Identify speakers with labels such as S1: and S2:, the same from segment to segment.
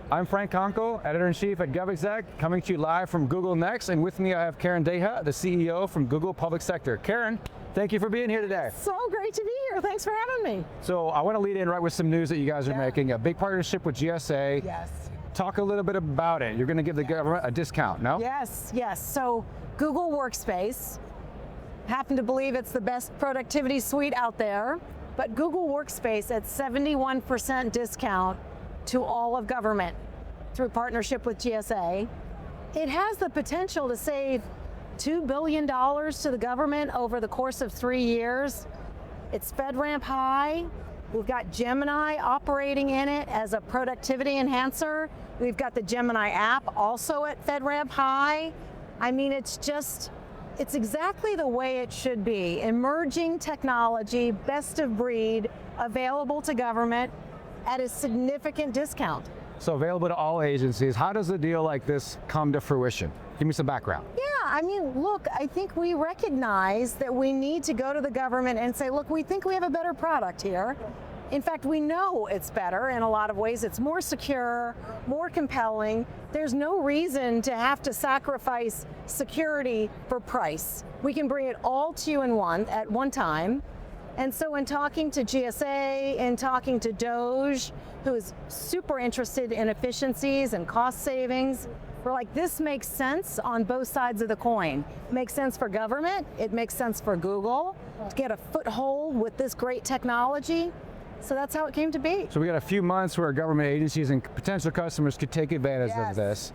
S1: I'm Frank Konkel, Editor-in-Chief at GovExec, coming to you live from Google Next, and with me I have Karen Dahut, the CEO from Google Public Sector. Karen, thank you for being here today.
S2: So great to be here. Thanks for having me.
S1: So I want to lead in right with some news that you guys are making, a big partnership with GSA.
S2: Yes.
S1: Talk a little bit about it. You're going to give the government a discount, no?
S2: Yes. So Google Workspace, happen to believe it's the best productivity suite out there, but Google Workspace at 71% discount to all of government through partnership with GSA. It has the potential to save $2 billion to the government over the course of 3 years. It's FedRAMP High. We've got Gemini operating in it as a productivity enhancer. We've got the Gemini app also at FedRAMP High. I mean, it's exactly the way it should be. Emerging technology, best of breed, available to government at a significant discount.
S1: So available to all agencies. How does a deal like this come to fruition? Give me some background.
S2: Yeah, I mean, look, I think we recognize that we need to go to the government and say, look, we think we have a better product here. In fact, we know it's better in a lot of ways. It's more secure, more compelling. There's no reason to have to sacrifice security for price. We can bring it all to you at one time. And so in talking to GSA and talking to DOGE, who is super interested in efficiencies and cost savings, we're like, this makes sense on both sides of the coin. It makes sense for government. It makes sense for Google to get a foothold with this great technology. So that's how it came to be.
S1: So we got a few months where government agencies and potential customers could take advantage of this.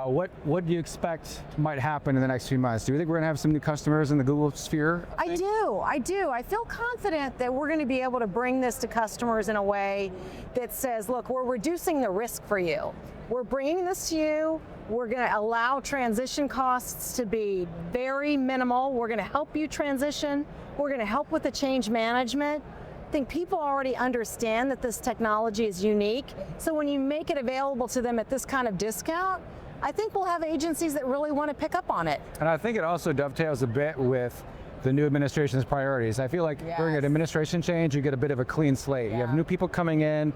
S1: What do you expect might happen in the next few months? Do you think we're going to have some new customers in the Google sphere?
S2: I do. I feel confident that we're going to be able to bring this to customers in a way that says, look, we're reducing the risk for you. We're bringing this to you. We're going to allow transition costs to be very minimal. We're going to help you transition. We're going to help with the change management. I think people already understand that this technology is unique. So when you make it available to them at this kind of discount, I think we'll have agencies that really want to pick up on it.
S1: And I think it also dovetails a bit with the new administration's priorities. I feel like during an administration change, you get a bit of a clean slate. You have new people coming in,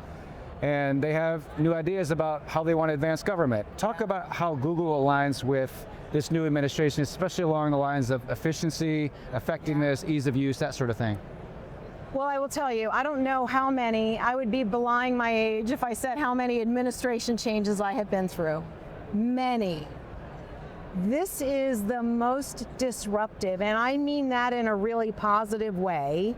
S1: and they have new ideas about how they want to advance government. Talk about how Google aligns with this new administration, especially along the lines of efficiency, effectiveness, ease of use, that sort of thing.
S2: Well, I will tell you, I don't know how many, I would be belying my age if I said how many administration changes I have been through. Many. This is the most disruptive, and I mean that in a really positive way,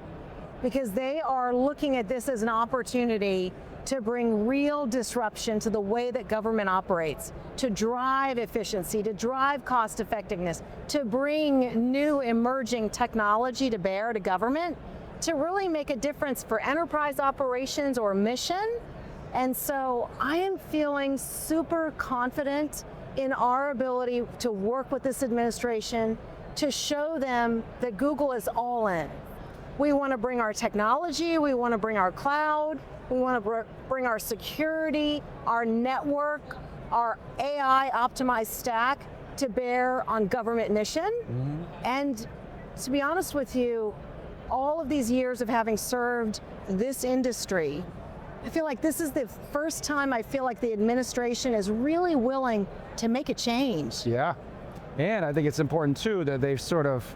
S2: because they are looking at this as an opportunity to bring real disruption to the way that government operates, to drive efficiency, to drive cost effectiveness, to bring new emerging technology to bear to government, to really make a difference for enterprise operations or mission. And so I am feeling super confident in our ability to work with this administration to show them that Google is all in. We want to bring our technology, we want to bring our cloud, we want to bring our security, our network, our AI optimized stack to bear on government mission. And to be honest with you, all of these years of having served this industry, I feel like this is the first time I feel like the administration is really willing to make a change.
S1: Yeah, and I think it's important too that they've sort of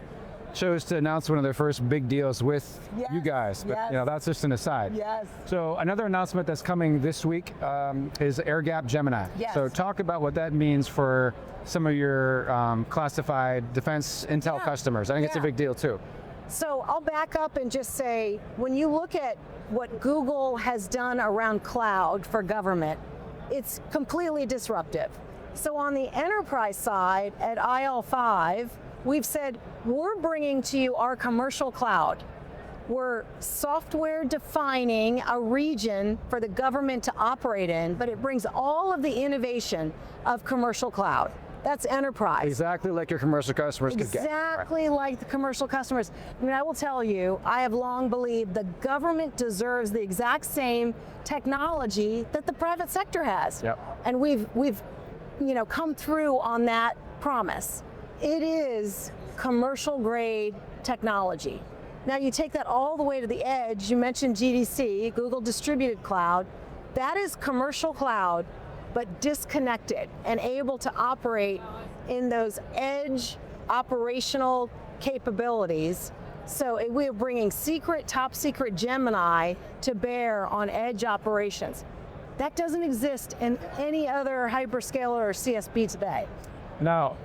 S1: chose to announce one of their first big deals with you guys. But that's just an aside. So another announcement that's coming this week is Air Gap Gemini. So talk about what that means for some of your classified defense intel customers. I think it's a big deal too.
S2: So I'll back up and just say, when you look at what Google has done around cloud for government, it's completely disruptive. So on the enterprise side at IL5, we've said, we're bringing to you our commercial cloud. We're software defining a region for the government to operate in, but it brings all of the innovation of commercial cloud. That's enterprise.
S1: Exactly like your commercial customers could get.
S2: Exactly like the commercial customers. I mean, I will tell you, I have long believed the government deserves the exact same technology that the private sector has. And we've come through on that promise. It is commercial grade technology. Now you take that all the way to the edge. You mentioned GDC, Google Distributed Cloud. That is commercial cloud but disconnected and able to operate in those edge operational capabilities. So we're bringing top secret Gemini to bear on edge operations. That doesn't exist in any other hyperscaler or CSP today.
S1: Now,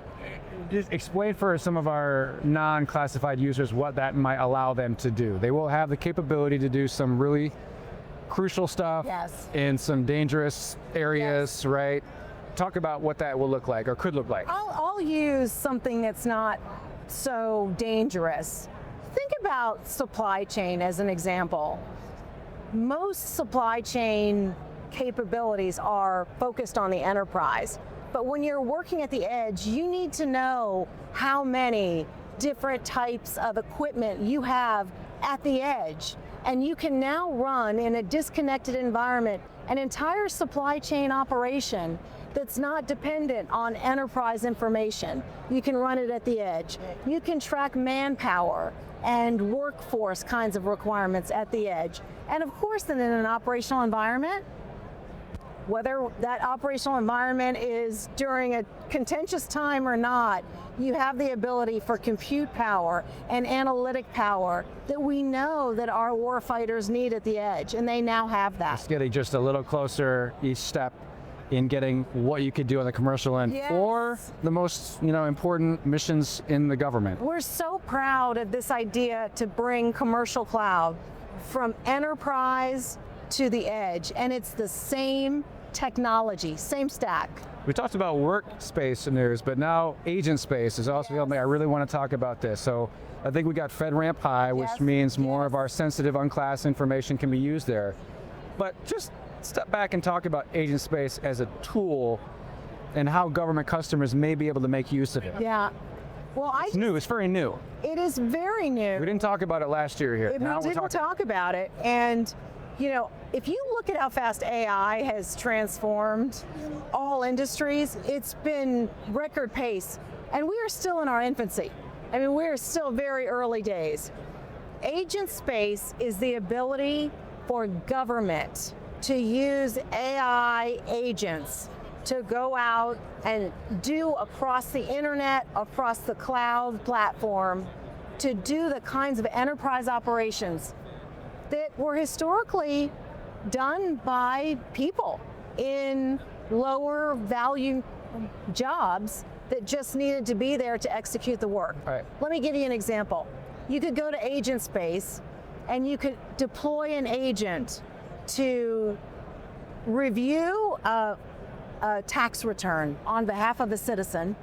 S1: just explain for some of our non-classified users what that might allow them to do. They will have the capability to do some really crucial stuff in some dangerous areas, right? Talk about what that will look like or could look like.
S2: I'll use something that's not so dangerous. Think about supply chain as an example. Most supply chain capabilities are focused on the enterprise. But when you're working at the edge, you need to know how many different types of equipment you have at the edge. And you can now run in a disconnected environment an entire supply chain operation that's not dependent on enterprise information. You can run it at the edge. You can track manpower and workforce kinds of requirements at the edge. And of course, then in an operational environment, whether that operational environment is during a contentious time or not, you have the ability for compute power and analytic power that we know that our warfighters need at the edge, and they now have that.
S1: It's getting just a little closer each step in getting what you could do on the commercial end for the most important missions in the government.
S2: We're so proud of this idea to bring commercial cloud from enterprise to the edge, and it's the same technology, same stack.
S1: We talked about workspace news, but now agent space is also something I really want to talk about this. So I think we got FedRAMP High, which means more of our sensitive unclassified information can be used there. But just step back and talk about agent space as a tool and how government customers may be able to make use of it.
S2: Yeah. Well,
S1: it's new, it's very new.
S2: It is very new.
S1: We didn't talk about it last year here.
S2: We didn't talk about it. And if you look at how fast AI has transformed all industries, it's been record pace. And we are still in our infancy. I mean, we're still very early days. Agent space is the ability for government to use AI agents to go out and do across the internet, across the cloud platform, to do the kinds of enterprise operations that were historically done by people in lower value jobs that just needed to be there to execute the work.
S1: Right.
S2: Let me give you an example. You could go to agent space and you could deploy an agent to review a tax return on behalf of the citizen,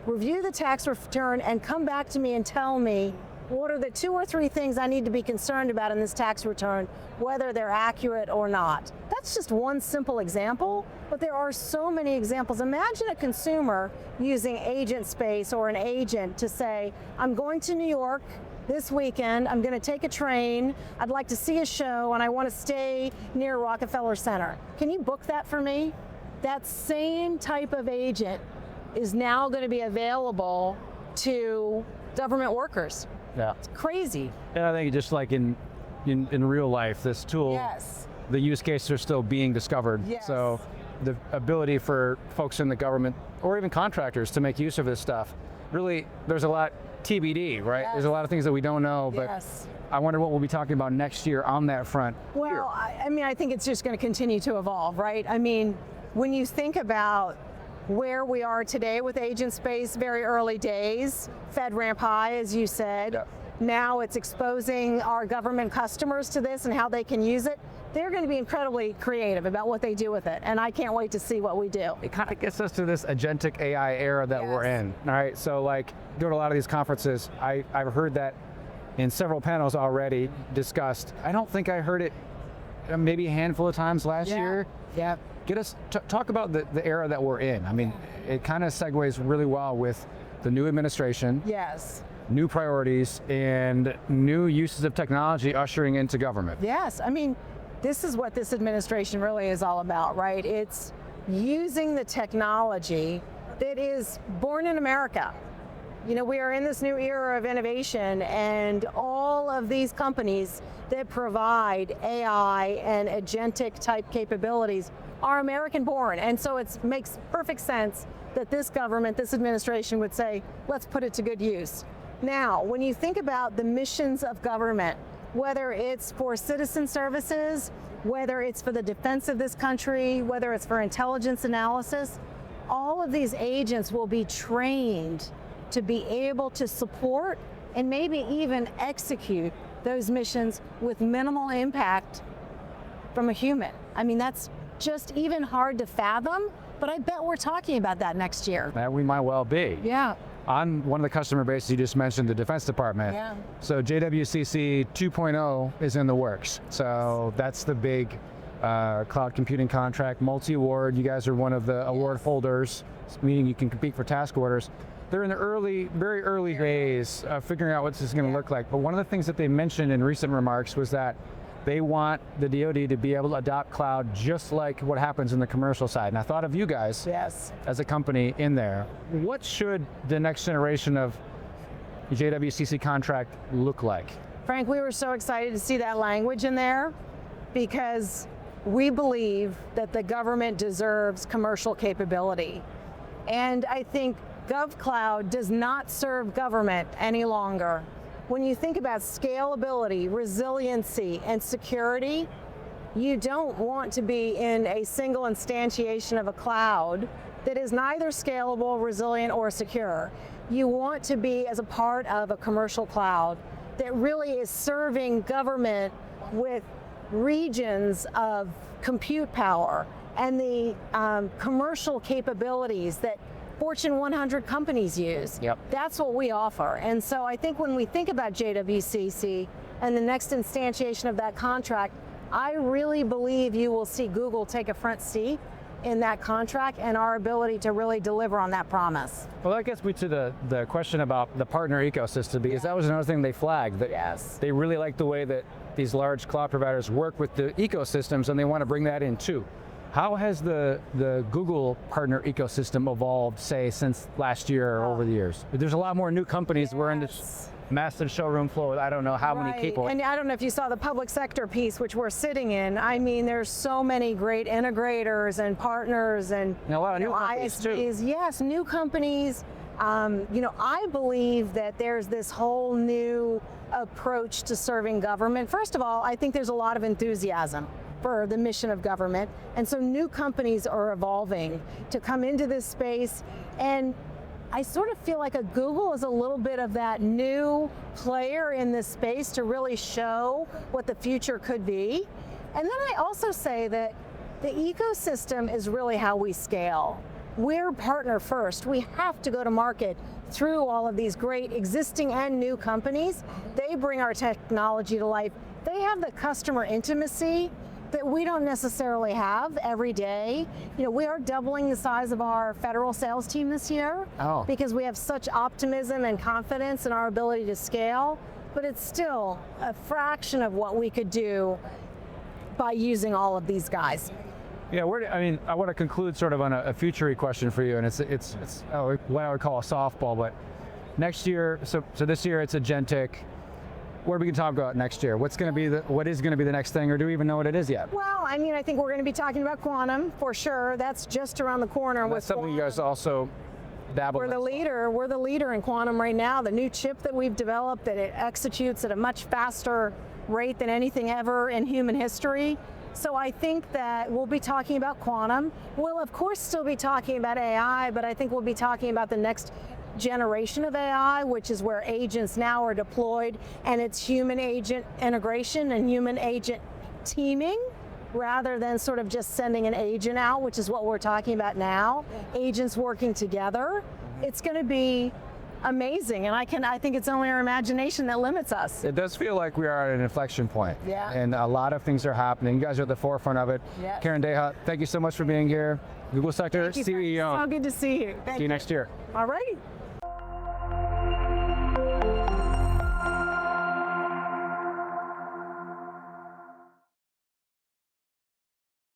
S2: review the tax return and come back to me and tell me what are the 2 or 3 things I need to be concerned about in this tax return, whether they're accurate or not. That's just one simple example, but there are so many examples. Imagine a consumer using agent space or an agent to say, I'm going to New York this weekend, I'm going to take a train, I'd like to see a show, and I want to stay near Rockefeller Center. Can you book that for me? That same type of agent is now going to be available to government workers.
S1: Yeah.
S2: It's crazy.
S1: And I think just like in real life, this tool, the use cases are still being discovered. So the ability for folks in the government or even contractors to make use of this stuff, really, there's a lot TBD, right? There's a lot of things that we don't know, but I wonder what we'll be talking about next year on that front.
S2: Well, I think it's just going to continue to evolve, right? I mean, when you think about where we are today with agent space, very early days, FedRAMP High, as you said. Now it's exposing our government customers to this and how they can use it. They're going to be incredibly creative about what they do with it, and I can't wait to see what we do.
S1: It kind of gets us to this agentic AI era that we're in, all right? So like, go to a lot of these conferences, I've heard that in several panels already discussed. I don't think I heard it maybe a handful of times last year.
S2: Yeah.
S1: Get us, talk about the era that we're in. I mean, it kind of segues really well with the new administration.
S2: Yes.
S1: New priorities and new uses of technology ushering into government.
S2: Yes, I mean, this is what this administration really is all about, right? It's using the technology that is born in America. We are in this new era of innovation, and all all of these companies that provide AI and agentic type capabilities are American born. And so it makes perfect sense that this government, this administration would say, let's put it to good use. Now, when you think about the missions of government, whether it's for citizen services, whether it's for the defense of this country, whether it's for intelligence analysis, all of these agents will be trained to be able to support and maybe even execute those missions with minimal impact from a human. I mean, that's just even hard to fathom, but I bet we're talking about that next year.
S1: That we might well be.
S2: Yeah.
S1: On one of the customer bases you just mentioned, the Defense Department.
S2: Yeah.
S1: So JWCC 2.0 is in the works. So that's the big cloud computing contract, multi-award. You guys are one of the award holders, meaning you can compete for task orders. They're in the very early days of figuring out what this is going to look like. But one of the things that they mentioned in recent remarks was that they want the DoD to be able to adopt cloud just like what happens in the commercial side. And I thought of you guys as a company in there. What should the next generation of JWCC contract look like?
S2: Frank, we were so excited to see that language in there because we believe that the government deserves commercial capability. And I think GovCloud does not serve government any longer. When you think about scalability, resiliency, and security, you don't want to be in a single instantiation of a cloud that is neither scalable, resilient, or secure. You want to be as a part of a commercial cloud that really is serving government with regions of compute power and the commercial capabilities that Fortune 100 companies use.
S1: Yep.
S2: That's what we offer. And so I think when we think about JWCC and the next instantiation of that contract, I really believe you will see Google take a front seat in that contract and our ability to really deliver on that promise.
S1: Well, that gets me to the question about the partner ecosystem, because that was another thing they flagged, that they really like the way that these large cloud providers work with the ecosystems and they want to bring that in too. How has the Google partner ecosystem evolved, say, since last year or over the years? There's a lot more new companies. We're in this massive showroom floor with I don't know how many people.
S2: And I don't know if you saw the public sector piece, which we're sitting in. I mean, there's so many great integrators and partners and
S1: a lot of new companies
S2: ISVs.
S1: too.
S2: Yes, new companies. I believe that there's this whole new approach to serving government. First of all, I think there's a lot of enthusiasm for the mission of government. And so new companies are evolving to come into this space. And I sort of feel like a Google is a little bit of that new player in this space to really show what the future could be. And then I also say that the ecosystem is really how we scale. We're partner first. We have to go to market through all of these great existing and new companies. They bring our technology to life. They have the customer intimacy that we don't necessarily have every day. We are doubling the size of our federal sales team this year because we have such optimism and confidence in our ability to scale, but it's still a fraction of what we could do by using all of these guys.
S1: Yeah, I want to conclude sort of on a future question for you, and it's what I would call a softball, but next year, so this year it's agentic. What are we going to talk about next year? What is going to be the next thing, or do we even know what it is yet?
S2: Well, I mean, I think we're going to be talking about quantum for sure. That's just around the corner.
S1: And that's something
S2: quantum.
S1: You guys also dabble in.
S2: We're the leader in quantum right now. The new chip that we've developed that it executes at a much faster rate than anything ever in human history. So I think that we'll be talking about quantum. We'll of course still be talking about AI, but I think we'll be talking about the next generation of AI, which is where agents now are deployed, and it's human agent integration and human agent teaming rather than sort of just sending an agent out, which is what we're talking about now. Agents working together. It's going to be amazing, and I think it's only our imagination that limits us.
S1: It does feel like we are at an inflection point.
S2: Yeah.
S1: And a lot of things are happening. You guys are at the forefront of it.
S2: Yes.
S1: Karen Dahut, thank you so much for being here. Google Sector CEO.
S2: So good to see you.
S1: See you next year.
S2: All right.